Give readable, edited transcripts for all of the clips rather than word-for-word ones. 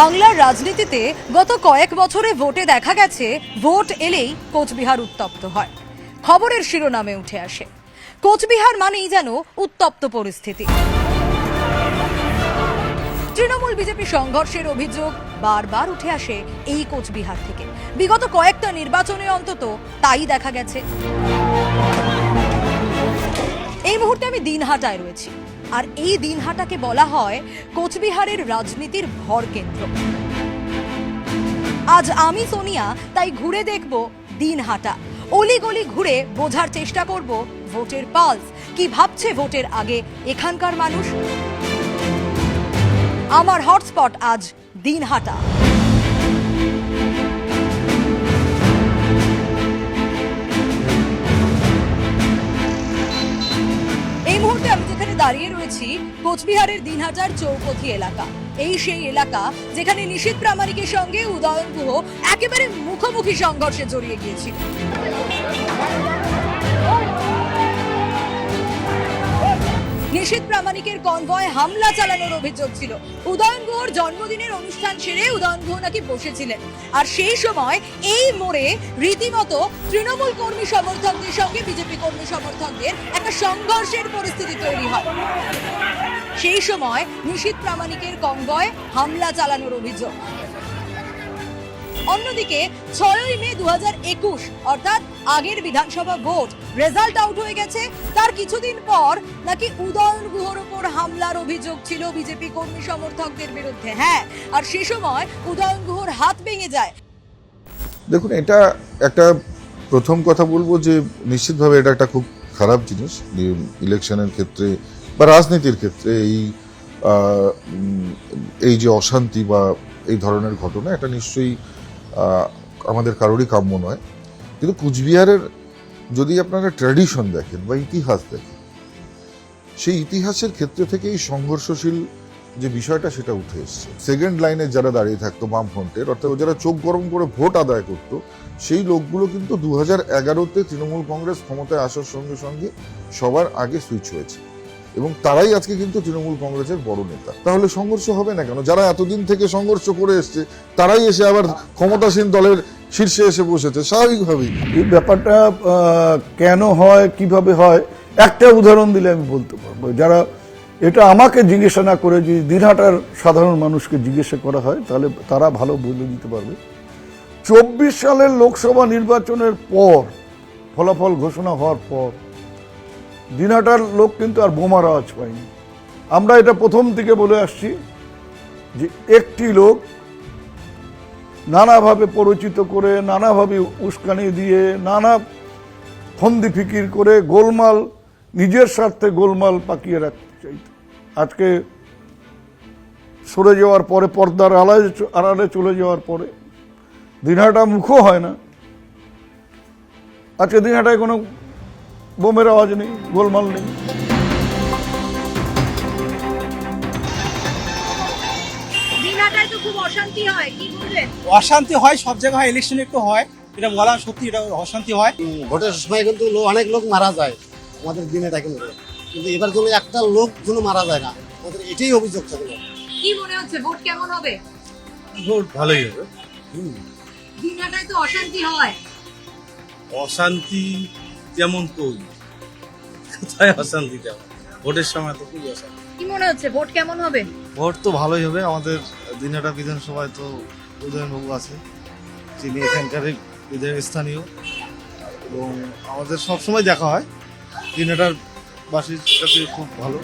বাংলার রাজনীতিতে গত কয়েক বছরে ভোটে দেখা গেছে ভোট এলেই কোচবিহার উত্তপ্ত হয়। খবরের শিরোনামে উঠে আসে কোচবিহার মানেই যেন উত্তপ্ত পরিস্থিতি। তৃণমূল বিজেপি সংঘর্ষের অভিযোগ বারবার উঠে আসে এই কোচবিহার থেকে। বিগত কয়েকটা নির্বাচনে অন্তত তাই দেখা গেছে। এই মুহূর্তে আমি দিনহাটায় রয়েছি, আর এই দিনহাটাকে বলা হয় কোচবিহারের রাজনীতির ভর কেন্দ্র। আজ আমি সোনিয়া তাই ঘুরে দেখব দিনহাটা, অলিগলি ঘুরে বোঝার চেষ্টা করব ভোটের পালস, কি ভাবছে ভোটের আগে এখানকার মানুষ। আমার হটস্পট আজ দিনহাটা। এই মুহূর্তে আমি যেখানে দাঁড়িয়ে রয়েছি কোচবিহারের দিনহাটার চৌপথি এলাকা। এই সেই এলাকা যেখানে নিশীথ প্রামাণিকের সঙ্গে উদয়ন গুহ একেবারে মুখোমুখি সংঘর্ষে জড়িয়ে গিয়েছিল। নিশীথ প্রামাণিকের কনভয় হামলা চালানোর অভিযোগ ছিল। উদয়ন গুহর জন্মদিনের অনুষ্ঠান সেরে উদয়ন গুহ নাকি বসেছিলেন, আর সেই সময় এই মোড়ে রীতিমতো তৃণমূল কর্মী সমর্থকদের সঙ্গে বিজেপি কর্মী সমর্থকদের একটা সংঘর্ষের পরিস্থিতি তৈরি হয়। সেই সময় নিশীথ প্রামাণিকের কনভয় হামলা চালানোর অভিযোগ। অন্যদিকে 6ই মে 2021 অর্থাৎ আগের বিধানসভা ভোট রেজাল্ট আউট হয়ে গেছে। তার কিছুদিন পর নাকি উদয়ন গুহর উপর হামলার অভিযোগ ছিল বিজেপি কর্মী সমর্থকদের বিরুদ্ধে। হ্যাঁ, আর সে সময় উদয়ন গুহর হাত ভেঙে যায়। দেখুন, এটা একটা প্রথম কথা বলবো যে নিশ্চিতভাবে এটা একটা খুব খারাপ জিনিস ইলেকশনের ক্ষেত্রে বা রাজনীতির ক্ষেত্রে এই যে অশান্তি বা এই ধরনের ঘটনা, এটা নিশ্চয়ই আমাদের কারোরই কাম্য নয়। কিন্তু কুচবিহারের যদি আপনারা ট্র্যাডিশন দেখেন বা ইতিহাস দেখেন, সেই ইতিহাসের ক্ষেত্রে থেকে এই সংঘর্ষশীল যে বিষয়টা সেটা উঠে এসছে। সেকেন্ড লাইনে যারা দাঁড়িয়ে থাকতো বামফ্রন্টের, অর্থাৎ যারা চোখ গরম করে ভোট আদায় করতো, সেই লোকগুলো কিন্তু 2011-তে তৃণমূল কংগ্রেস ক্ষমতায় আসার সঙ্গে সঙ্গে সবার আগে সুইচ হয়েছে, এবং তারাই আজকে কিন্তু তৃণমূল কংগ্রেসের বড় নেতা। তাহলে সংঘর্ষ হবে না কেন? যারা এতদিন থেকে সংঘর্ষ করে এসছে তারাই এসে আবার ক্ষমতাসীন দলের শীর্ষে এসে বসেছে, স্বাভাবিকভাবেই। এই ব্যাপারটা কেন হয়, কিভাবে হয়, একটা উদাহরণ দিলে আমি বলতে পারবো। যারা এটা আমাকে জিজ্ঞাসা না করে যদি দিনহাটার সাধারণ মানুষকে জিজ্ঞাসা করা হয় তাহলে তারা ভালো বলে দিতে পারবে। 24 সালের লোকসভা নির্বাচনের পর, ফলাফল ঘোষণা হওয়ার পর দিনহাটার লোক কিন্তু আর বোমার আওয়াজ পায়নি। আমরা এটা প্রথম থেকে বলে আসছি যে একটি লোক নানাভাবে পরিচিত করে, নানাভাবে উস্কানি দিয়ে, নানা ফন্দি ফিকির করে গোলমাল, নিজের স্বার্থে গোলমাল পাকিয়ে রাখতে চাইত। আজকে সরে যাওয়ার পরে, পর্দার আড়ালে চলে যাওয়ার পরে দিনহাটা মুখও হয় না। আজকে দিনহাটায় কোনো বোমের আওয়াজ নেই, গোলমাল নেই। দিনহাটায় তো খুব অশান্তি হয়, কি বলবেন? অশান্তি হয়, সব জায়গায় ইলেকশন একটু হয়, এটা বলা সত্যি, এটা অশান্তি হয়। ভোটের সময় কিন্তু অনেক লোক মারা যায় আমাদের দিনহাটা, কিন্তু এবার জন্য একটা লোক যেন মারা যায় না, আমাদের এটাই অভিযোগ থাকবে। কি মনে হচ্ছে ভোট কেমন হবে? ভোট ভালোই হবে। দিনহাটায় তো অশান্তি হয়। অশান্তি যেমন কই, কোথায় অশান্তি তেমন? ভোটের সময় তো খুবই অশান্তি। কি মনে হচ্ছে ভোট কেমন হবে? ভোট তো ভালোই হবে। আমাদের দিনহাটা বিধানসভায় তো উদয়নবাবু আছে, যিনি এখানকারই বিধায়ক স্থানীয়, এবং আমাদের সবসময় দেখা হয় দিনহাটার বাসীর সাথে খুব ভালো।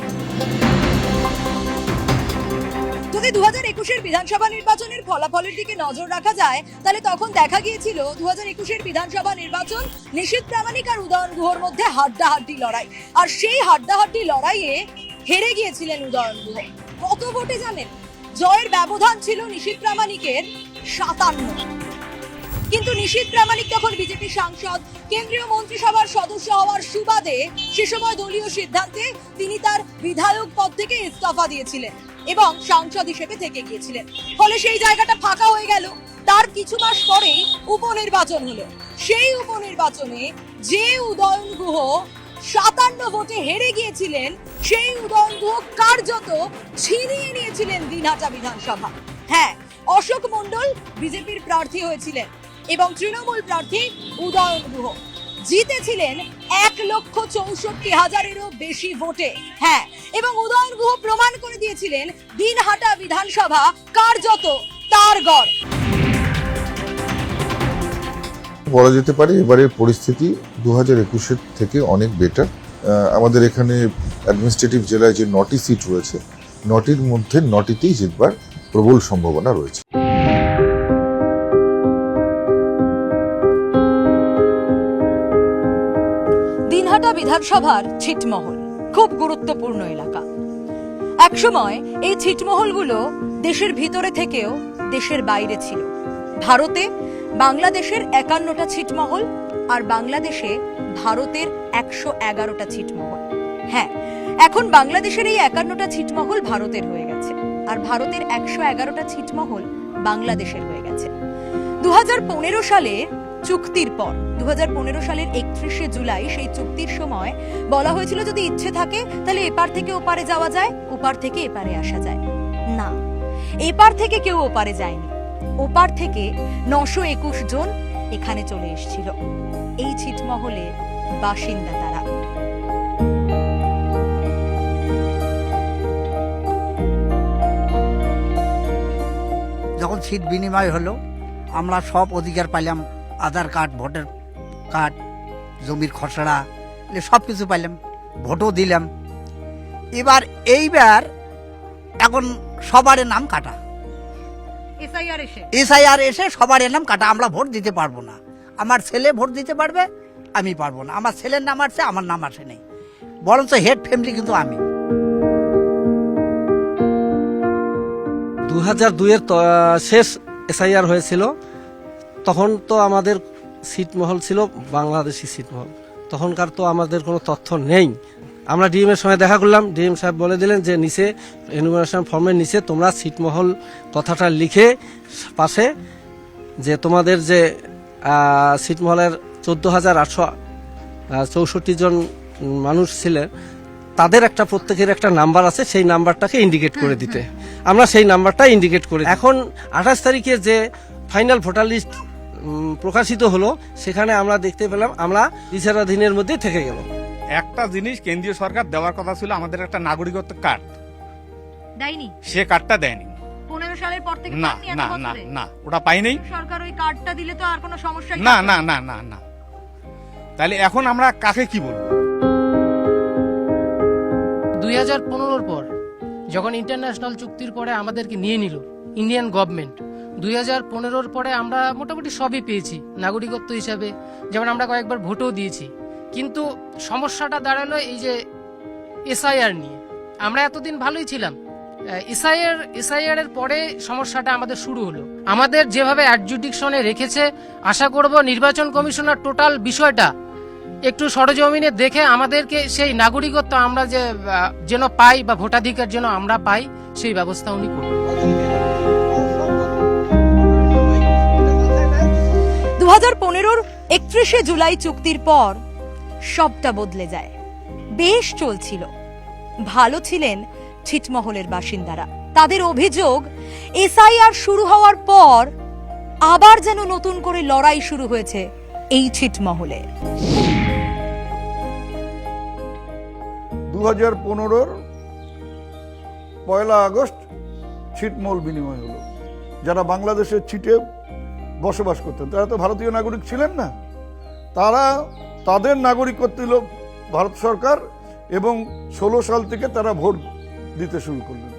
যদি 2021-এর বিধানসভা নির্বাচনের ফলাফলের দিকে নজর রাখা যায়, তাহলে তখন দেখা গিয়েছিল 2021-এর বিধানসভা নির্বাচন নিশীথ প্রামাণিক আর উদয়ন গুহর মধ্যে হাড্ডাহাড্ডি লড়াই, আর সেই হাড্ডাহাড্ডি লড়াইয়ে হেরে গিয়েছিলেন উদয়ন গুহ। কত ভোটে জানেন? জয়ের ব্যবধান ছিল নিশীথ প্রামাণিকের 57। কিন্তু নিশীথ প্রামাণিক তখন বিজেপি সাংসদ, কেন্দ্রীয় মন্ত্রিসভার সদস্য হওয়ার সুবাদে সে সময় দলীয় সিদ্ধান্তে তিনি তার বিধায়ক পদ থেকে ইস্তফা দিয়েছিলেন এবং সাংসদ হিসেবে থেকে গিয়েছিলেন। ফলে সেই জায়গাটা ফাঁকা হয়ে গেল। তার কিছু মাস পরেই উপনির্বাচন হলো। সেই উপনির্বাচনে যে উদয়ন গুহ 57 ভোটে হেরে গিয়েছিলেন, সেই উদয়ন গুহ কার্যত ছিনিয়ে নিয়েছিলেন দিনহাটা বিধানসভা। হ্যাঁ, অশোক মণ্ডল বিজেপির প্রার্থী হয়েছিলেন এবং তৃণমূল প্রার্থী উদয়ন গুহ জিতেছিলেন 1,64,000-এরও বেশি ভোটে। হ্যাঁ, এবং উদয়ন গুহ প্রমাণ করে দিয়েছিলেন দিনহাটা বিধানসভা কার্যত তার গড়। বলা যেতে পারে এবারের পরিস্থিতি 2021-এর থেকে অনেক বেটার। আমাদের এখানে অ্যাডমিনিস্ট্রেটিভ জেলায় যে 9টি সিট রয়েছে, 9টির মধ্যে 9টিতেই জিতবার প্রবল সম্ভাবনা রয়েছে। দিনহাটা বিধানসভার ছিটমহল খুব গুরুত্বপূর্ণ এলাকা। একসময় এই ছিটমহলগুলো দেশের ভিতরে থেকেও দেশের বাইরে ছিল। ভারতে বাংলাদেশের 51টা ছিটমহল আর বাংলাদেশে ভারতের 111টা ছিটমহল। হ্যাঁ, এখন বাংলাদেশের এই 51টা ছিটমহল ভারতের হয়ে গেছে আর ভারতের 111টা ছিটমহল বাংলাদেশের হয়ে গেছে। 2015 সালে চুক্তির পর 2015 সালের 31শে জুলাই সেই চুক্তির সময় বলা হয়েছিল যদি ইচ্ছে থাকে তাহলে এপার থেকে ওপারে যাওয়া যায়, ওপার থেকে এপারে আসা যায়। না, এপার থেকে কেউ ওপারে যায়নি, ওপার থেকে 921 জন এখানে চলে এসেছিল। এই ছিটমহলে বাসিন্দা তারা। যখন সিট বিনিময় হলো আমরা সব অধিকার পাইলাম, আধার কার্ড, ভোটার কার্ড, জমির খসড়া, সব কিছু পাইলাম, ভোটও দিলাম। এইবার এখন সবার নাম কাটা, এসআইআর এসে সবার নাম কাটা। আমরা ভোট দিতে পারবো না। আমার ছেলে ভোট দিতে পারবে, আমি পারবো না। আমার ছেলের নাম আসছে, আমার নাম আসে নেই, বরঞ্চ হেড ফ্যামিলি কিন্তু আমি। 2002-এর শেষ এসআইআর হয়েছিল, তখন তো আমাদের ছিটমহল ছিল বাংলাদেশি ছিটমহল। তখনকার তো আমাদের কোনো তথ্য নেই। আমরা ডিএম এর সঙ্গে দেখা করলাম, ডিএম সাহেব বলে দিলেন যে নিচে এনুমারেশন ফর্মের নিচে তোমরা ছিটমহল কথাটা লিখে পাশে যে তোমাদের যে ছিটমহলের 14,864 জন মানুষ ছিলেন তাদের একটা প্রত্যেকের একটা নাম্বার আছে, সেই নাম্বারটাকে ইন্ডিকেট করে দিতে। আমরা সেই নাম্বারটা ইন্ডিকেট করি। এখন 28 তারিখে যে ফাইনাল ভোটার লিস্ট প্রকাশিত হলো সেখানে আমরা দেখতে পেলাম আমরা বিচারাধীনের মধ্যে থেকে গেল। একটা জিনিস কেন্দ্রীয় সরকার দেওয়ার কথা ছিল, আমাদের একটা নাগরিকত্ব কার্ড দেয়নি, সে কার্ডটা দেয়নি। 15 সালের পর থেকে না পাননি এত না না বছরে? না, ওটা পাইনি। সরকার ওই কার্ডটা দিলে তো আর কোনো সমস্যা না না না না না, তাহলে এখন আমরা কাকে কি বলবো? 2015-র পর যখন ইন্টারন্যাশনাল চুক্তির পরে আমাদেরকে নিয়ে নিল ইন্ডিয়ান গভর্নমেন্ট, 2015-র পরে আমরা মোটামুটি সবই পেয়েছি নাগরিকত্ব হিসাবে, যেমন আমরা কয়েকবার ভোটও দিয়েছি। কিন্তু সমস্যাটা দাঁড়ালো এই যে এসআইআর নিয়ে। আমরা এতদিন ভালোই ছিলাম, এসআইআর এর পরে সমস্যাটা আমাদের শুরু হলো। আমাদের যেভাবে অ্যাডজুডিকশনে রেখেছে, আশা করব নির্বাচন কমিশনার টোটাল বিষয়টা একটু সরজমিনে দেখে আমাদেরকে সেই নাগরিকত্ব আমরা যেন পাই বা ভোটাধিকার যেন আমরা পাই সেই ব্যবস্থা উনি করবেন। 2015-র 31শে জুলাই চুক্তির পর সবটা বদলে যায়। বেশ চলছিল, ভালো ছিলেন ছিটমহলের বাসিন্দারা। তাদের অভিযোগ এসআইআর শুরু হওয়ার পর আবার যেন নতুন করে লড়াই শুরু হয়েছে এই ছিটমহলে। 2015-র 1 আগস্ট ছিটমহল বিনিময় হলো। যারা বাংলাদেশের ছিটে বসবাস করতেন তারা তো ভারতীয় নাগরিক ছিলেন না, তারা তাদের নাগরিকত্ব দিল ভারত সরকার এবং 16 সাল থেকে তারা ভোট দিতে শুরু করলেন।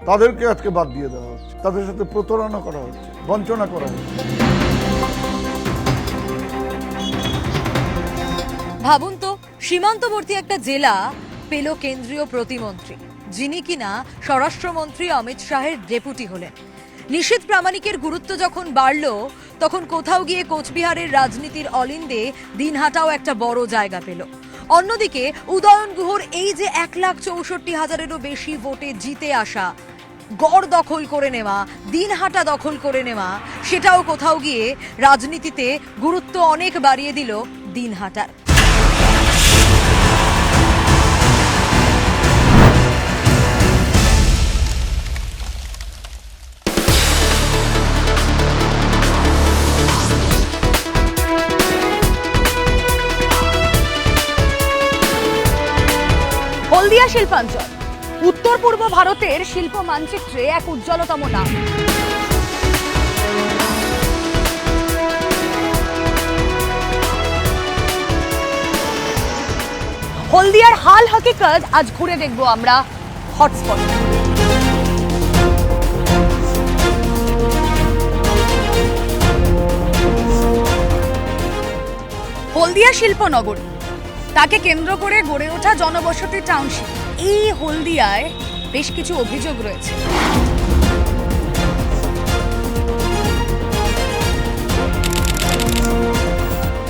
তাদেরকে আজকে বাদ দিয়ে দেওয়া হচ্ছে, তাদের সাথে প্রতারণা করা হচ্ছে, বঞ্চনা করা হচ্ছে। ভাবুন তো, সীমান্তবর্তী একটা জেলা পেল কেন্দ্রীয় প্রতিমন্ত্রী, যিনি কিনা স্বরাষ্ট্রমন্ত্রী অমিত শাহের ডেপুটি হলেন। নিশীথ প্রামাণিকের গুরুত্ব যখন বাড়ল, তখন কোথাও গিয়ে কোচবিহারের রাজনীতির অলিন্দে দিনহাটাও একটা বড় জায়গা পেল। অন্যদিকে উদয়ন গুহর এই যে 1,64,000-এরও বেশি ভোটে জিতে আসা, গড় দখল করে নেওয়া, দিনহাটা দখল করে নেওয়া, সেটাও কোথাও গিয়ে রাজনীতিতে গুরুত্ব অনেক বাড়িয়ে দিল দিনহাটার। হলদিয়া শিল্পাঞ্চল উত্তর পূর্ব ভারতের শিল্প মানচিত্রে এক উজ্জ্বলতম নাম। হলদিয়ার হাল হাকিকত আজ ঘুরে দেখব আমরা হটস্পট। হলদিয়া শিল্পনগরী, তাকে কেন্দ্র করে গড়ে ওঠা জনবসতি টাউনশিপ। এই হলদিয়ায় বেশ কিছু অভিযোগ রয়েছে।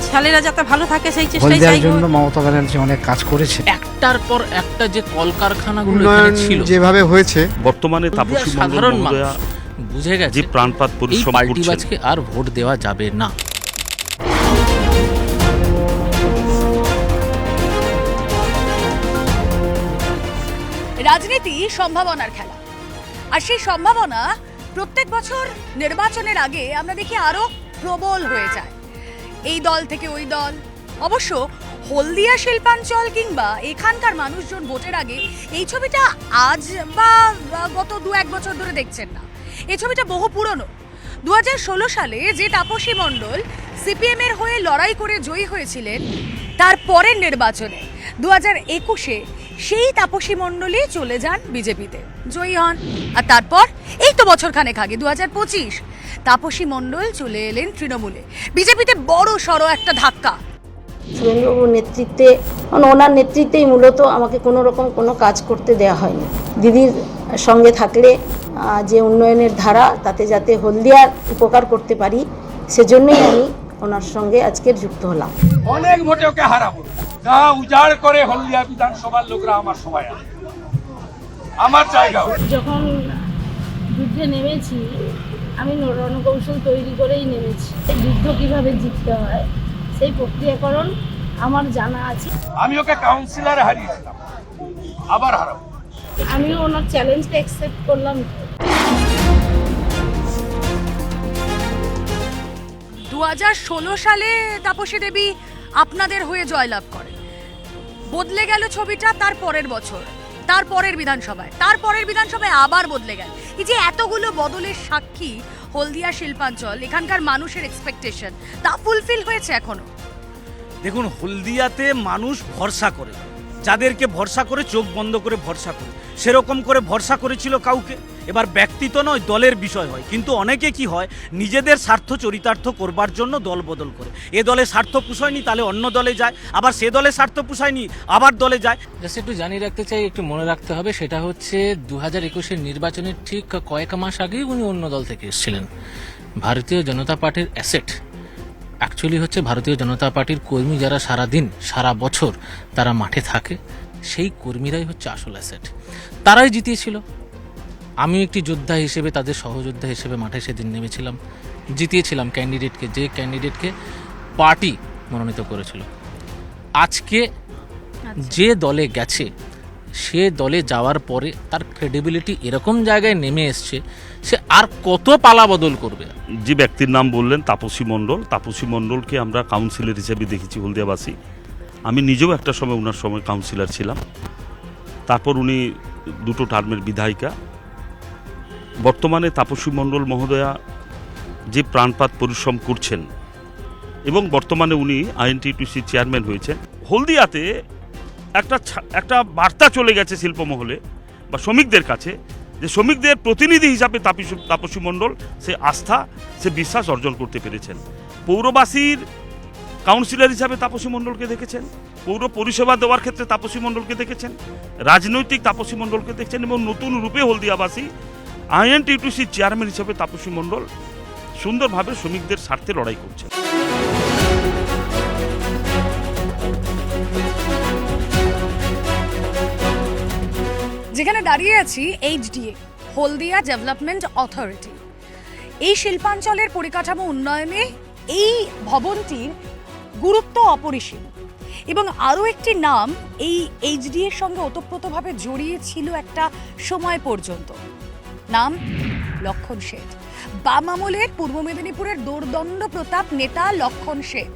ছেলেরা যাতে ভালো থাকে সেই চেষ্টাই চাইবো। মমতা ব্যানার্জি অনেক কাজ করেছে। একটার পর একটা যে কলকারখানাগুলো এখানে ছিল, যেভাবে হয়েছে বর্তমানে তাপসী মণ্ডল সাধারণ মানুষ মহোদয়া বুঝে গেছে যে প্রাণপাত এই পরিশ্রম করছেন, পাল্টিবাজকে আর ভোট দেওয়া যাবে না। রাজনীতি সম্ভাবনার খেলা, আর সেই সম্ভাবনা প্রত্যেক বছর নির্বাচনের আগে আমরা দেখি আরো প্রবল হয়ে যায়, এই দল থেকে ওই দল। অবশ্য হলদিয়া শিল্পাঞ্চল কিংবা এখানকার মানুষজন ভোটের আগে এই ছবিটা আজ বা গত 2-1 বছর ধরে দেখছেন না, এই ছবিটা বহু পুরনো। 2016 সালে যে তাপসী মণ্ডল সিপিএম এর হয়ে লড়াই করে জয়ী হয়েছিলেন, তার পরের নির্বাচনে 2021-এ সেই তাপসী মণ্ডলই চলে যান বিজেপিতে, জয়ী হন। আর তারপর এই তো বছরখানেক আগে 2025 তাপসী মণ্ডল চলে এলেন তৃণমূলে, বিজেপিতে বড় সড়ো একটা ধাক্কা। সুরেন্দ্রবাবুর নেতৃত্বে, ওনার নেতৃত্বেই মূলত আমাকে কোনো রকম কোনো কাজ করতে দেওয়া হয়নি। দিদির সঙ্গে থাকলে যে উন্নয়নের ধারা, তাতে যাতে হলদিয়ার উপকার করতে পারি, সেজন্যই আমি ওনার সঙ্গে আজকে যুক্ত হলাম। অনেক ভোটে ওকে হারাবো, গা উজাড় করে হলদিয়া বিধানসভার লোকরা আমার সবাই আমার জায়গা। যখন যুদ্ধে নেমেছি, আমি রণকৌশল তৈরি করেই নেমেছি। এই যুদ্ধ কিভাবে জিততে হয় সেই প্রক্রিয়াকরণ আমার জানা আছে। আমি ওকে কাউন্সিলরে হারিয়েছিলাম, আবার হারাবো। আমিও ওনার চ্যালেঞ্জটা অ্যাকসেপ্ট করলাম। 2016 সালে তাপসী দেবী আপনাদের হয়ে জয়লাভ করে, বদলে গেল ছবিটা তার পরের বছর, তার পরের বিধানসভায় আবার বদলে গেল। এই যে এতগুলো বদলের সাক্ষী হলদিয়া শিল্পাঞ্চল, এখানকার মানুষের এক্সপেকটেশন তা ফুলফিল হয়েছে এখনো? দেখুন, হলদিয়াতে মানুষ ভরসা করে, যাদেরকে ভরসা করে চোখ বন্ধ করে ভরসা করে, সেরকম করে ভরসা করেছিল কাউকে। এবার ব্যক্তিত্ব নয়, দলের বিষয় হয়, কিন্তু অনেকে কি হয়, নিজেদের স্বার্থ চরিতার্থ করবার জন্য দল বদল করে। এ দলে স্বার্থ পুষায়নি তাহলে অন্য দলে যায়, আবার সে দলে স্বার্থ পুষায়নি আবার দলে যায়। জাস্ট একটু জানিয়ে রাখতে চাই, একটু মনে রাখতে হবে, সেটা হচ্ছে 2021-এর নির্বাচনের ঠিক কয়েক মাস আগেই উনি অন্য দল থেকে এসেছিলেন। ভারতীয় জনতা পার্টির অ্যাসেট অ্যাকচুয়ালি হচ্ছে ভারতীয় জনতা পার্টির কর্মী, যারা সারা দিন সারা বছর তারা মাঠে থাকে, সেই কর্মীরাই হচ্ছে আসল অ্যাসেট। তারাই জিতিয়েছিল। আমিও একটি যোদ্ধা হিসেবে, তাদের সহযোদ্ধা হিসেবে মাঠে সেদিন নেমেছিলাম, জিতিয়েছিলাম ক্যান্ডিডেটকে, যে ক্যান্ডিডেটকে পার্টি মনোনীত করেছিল। আজকে যে দলে গেছে, সে দলে যাওয়ার পরে তার ক্রেডিবিলিটি এরকম জায়গায় নেমে এসছে, সে আর কত পালা বদল করবে। যে ব্যক্তির নাম বললেন তাপসী মণ্ডল, তাপসী মণ্ডলকে আমরা কাউন্সিলর হিসেবে দেখেছি হলদিয়াবাসী। আমি নিজেও একটা সময় ওনার সময় কাউন্সিলর ছিলাম, তারপর উনি 2 টার্মের বিধায়িকা। বর্তমানে তাপসী মণ্ডল মহোদয়া যে প্রাণপাত পরিশ্রম করছেন এবং বর্তমানে উনি আইএনটিটিউসি চেয়ারম্যান হয়েছেন। হলদিয়াতে একটা বার্তা চলে গেছে শিল্পমহলে বা শ্রমিকদের কাছে, যে শ্রমিকদের প্রতিনিধি হিসাবে তাপসী মণ্ডল সে আস্থা, সে বিশ্বাস অর্জন করতে পেরেছেন। পৌরবাসীর কাউন্সিলর হিসাবে তাপসী মণ্ডলকে দেখেছেন, পৌর পরিষেবা দেওয়ার ক্ষেত্রে তাপসী মণ্ডলকে দেখেছেন, রাজনৈতিক তাপসী মণ্ডলকে দেখছেন, এবং নতুন রূপে হলদিয়াবাসী আইএনটিটিউসি চেয়ারম্যান হিসাবে তাপসী মণ্ডল সুন্দরভাবে শ্রমিকদের স্বার্থে লড়াই করছেন। যেখানে দাঁড়িয়ে আছি, HDA হলদিয়া ডেভেলপমেন্ট অথরিটি, এই শিল্পাঞ্চলের পরিকাঠামো উন্নয়নে এই ভবনটির গুরুত্ব অপরিসীম। এবং আরও একটি নাম এই HDA এর সঙ্গে ওতপ্রোতভাবে জড়িয়ে ছিল একটা সময় পর্যন্ত, নাম লক্ষণ শেঠ। বাম আমলের পূর্ব মেদিনীপুরের দোর্দণ্ড প্রতাপ নেতা লক্ষণ শেঠ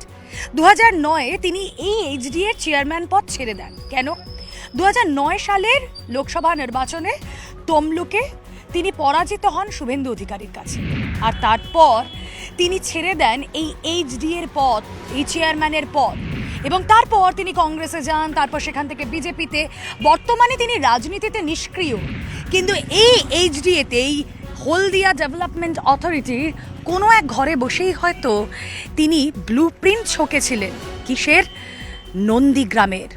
2009-এ তিনি এই HDA এর চেয়ারম্যান পদ ছেড়ে দেন। কেন? 2009 সালের লোকসভা নির্বাচনে তমলুকে তিনি পরাজিত হন শুভেন্দু অধিকারীর কাছে, আর তারপর তিনি ছেড়ে দেন এই এইচডি এর পদ, এই চেয়ারম্যানের পদ, এবং তারপর তিনি কংগ্রেসে যান, তারপর সেখান থেকে বিজেপিতে। বর্তমানে তিনি রাজনীতিতে নিষ্ক্রিয়, কিন্তু এই এইচডিএতে, এই হলদিয়া ডেভেলপমেন্ট অথরিটির কোনো এক ঘরে বসেই হয়তো তিনি ব্লু প্রিন্ট ছকেছিলেন। কিসের? নন্দীগ্রামের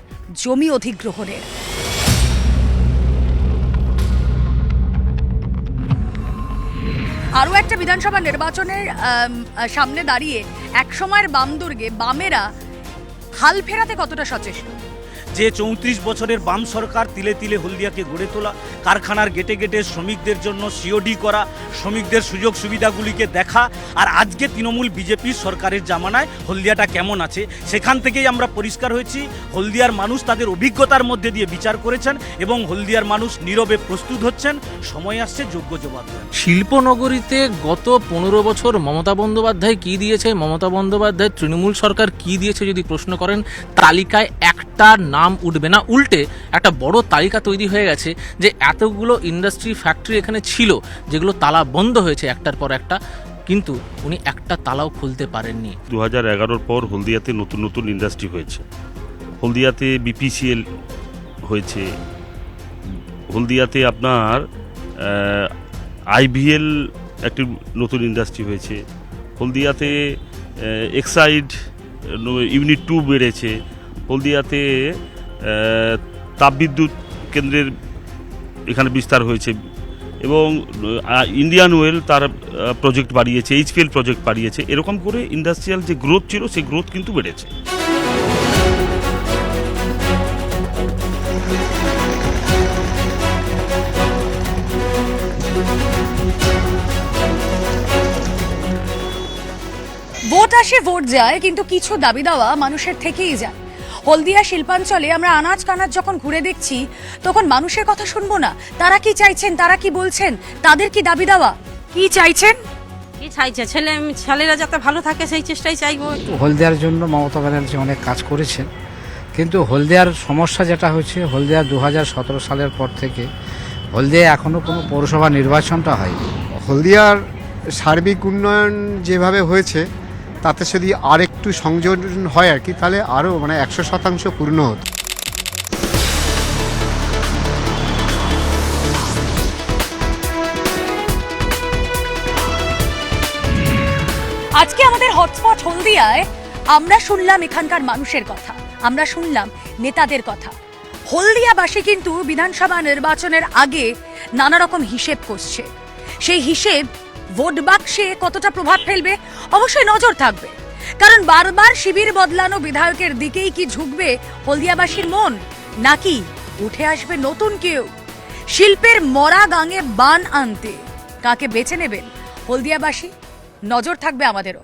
জমি অধিগ্রহণের। আরও একটা বিধানসভা নির্বাচনের সামনে দাঁড়িয়ে একসময়ের বাম দুর্গে বামেরা হাল ফেরাতে কতটা সচেষ্ট? যে 34 বছরের বাম সরকার তিলে তিলে হলদিয়াকে গড়ে তোলা, কারখানার গেটে গেটে শ্রমিকদের জন্য সিওডি করা, শ্রমিকদের সুযোগ সুবিধাগুলিকে দেখা, আর আজকে তৃণমূল বিজেপির সরকারের জামানায় হলদিয়াটা কেমন আছে সেখান থেকেই আমরা পরিষ্কার হয়েছি। হলদিয়ার মানুষ তাদের অভিজ্ঞতার মধ্যে দিয়ে বিচার করেছেন এবং হলদিয়ার মানুষ নীরবে প্রস্তুত হচ্ছেন। সময় আসছে যোগ্য জবাব দেন। শিল্পনগরীতে গত 15 বছর মমতা বন্দ্যোপাধ্যায় কি দিয়েছে, মমতা বন্দ্যোপাধ্যায় তৃণমূল সরকার কি দিয়েছে যদি প্রশ্ন করেন, তালিকায় একটা নাম উঠবে না। উল্টে একটা বড় তালিকা তৈরি হয়ে গেছে যে এতগুলো ইন্ডাস্ট্রি ফ্যাক্টরি এখানে ছিল যেগুলো তালা বন্ধ হয়েছে একটার পর একটা, কিন্তু উনি একটা তালাও খুলতে পারেননি। 2011 পর হলদিয়াতে নতুন নতুন ইন্ডাস্ট্রি হয়েছে। হলদিয়াতে বিপিসিএল হয়েছে, হলদিয়াতে আপনার আইভিএল একটি নতুন ইন্ডাস্ট্রি হয়েছে, হলদিয়াতে এক্সাইড ইউনিট 2 বেড়েছে, হলদিয়াতে তাপবিদ্যুৎ কেন্দ্রের এখানে বিস্তার হয়েছে, এবং ইন্ডিয়ান ওয়েল তার প্রজেক্ট বাড়িয়েছে, এইচপিএল প্রজেক্ট বাড়িয়েছে। এরকম করে ইন্ডাস্ট্রিয়াল যে গ্রোথ ছিল সেই গ্রোথ কিন্তু বেড়েছে। ভোট আসে ভোট যায়, কিন্তু কিছু দাবি দাওয়া মানুষের থেকেই যায়। হলদিয়া শিল্পাঞ্চলে আমরা আনাজ কানাজ যখন ঘুরে দেখছি তখন মানুষের কথা শুনবো না? তারা কি চাইছেন, তারা কি বলছেন, তাদের কি দাবি দাওয়া, কি চাইছেন? কি চাইছে? ছেলেরা যাতে ভালো থাকে সেই চেষ্টাই চাইবো। হলদিয়ার জন্য মমতা ব্যানার্জি অনেক কাজ করেছেন, কিন্তু হলদিয়ার সমস্যা যেটা হচ্ছে, হলদিয়া 2017 সালের পর থেকে হলদিয়া এখনো কোনো পৌরসভা নির্বাচনটা হয়নি। হলদিয়ার সার্বিক উন্নয়ন যেভাবে হয়েছে তাতে যদি আর একটু সংযোজন হয় আর কি, তাহলে আরও 100% পূর্ণ হতো। আজকে আমাদের হটস্পট হলদিয়ায় আমরা শুনলাম এখানকার মানুষের কথা, আমরা শুনলাম নেতাদের কথা। হলদিয়াবাসী কিন্তু বিধানসভা নির্বাচনের আগে নানা রকম হিসেব করছে। সেই হিসেব ভোট বাক্সে কতটা প্রভাব ফেলবে অবশ্যই নজর থাকবে, কারণ বারবার শিবির বদলানো বিধায়কের দিকেই কি ঝুঁকবে হলদিয়াবাসীর মন, নাকি উঠে আসবে নতুন কেউ শিল্পের মরা গাঙে বান আনতে? কাকে বেছে নেবেন হলদিয়াবাসী? নজর থাকবে আমাদেরও।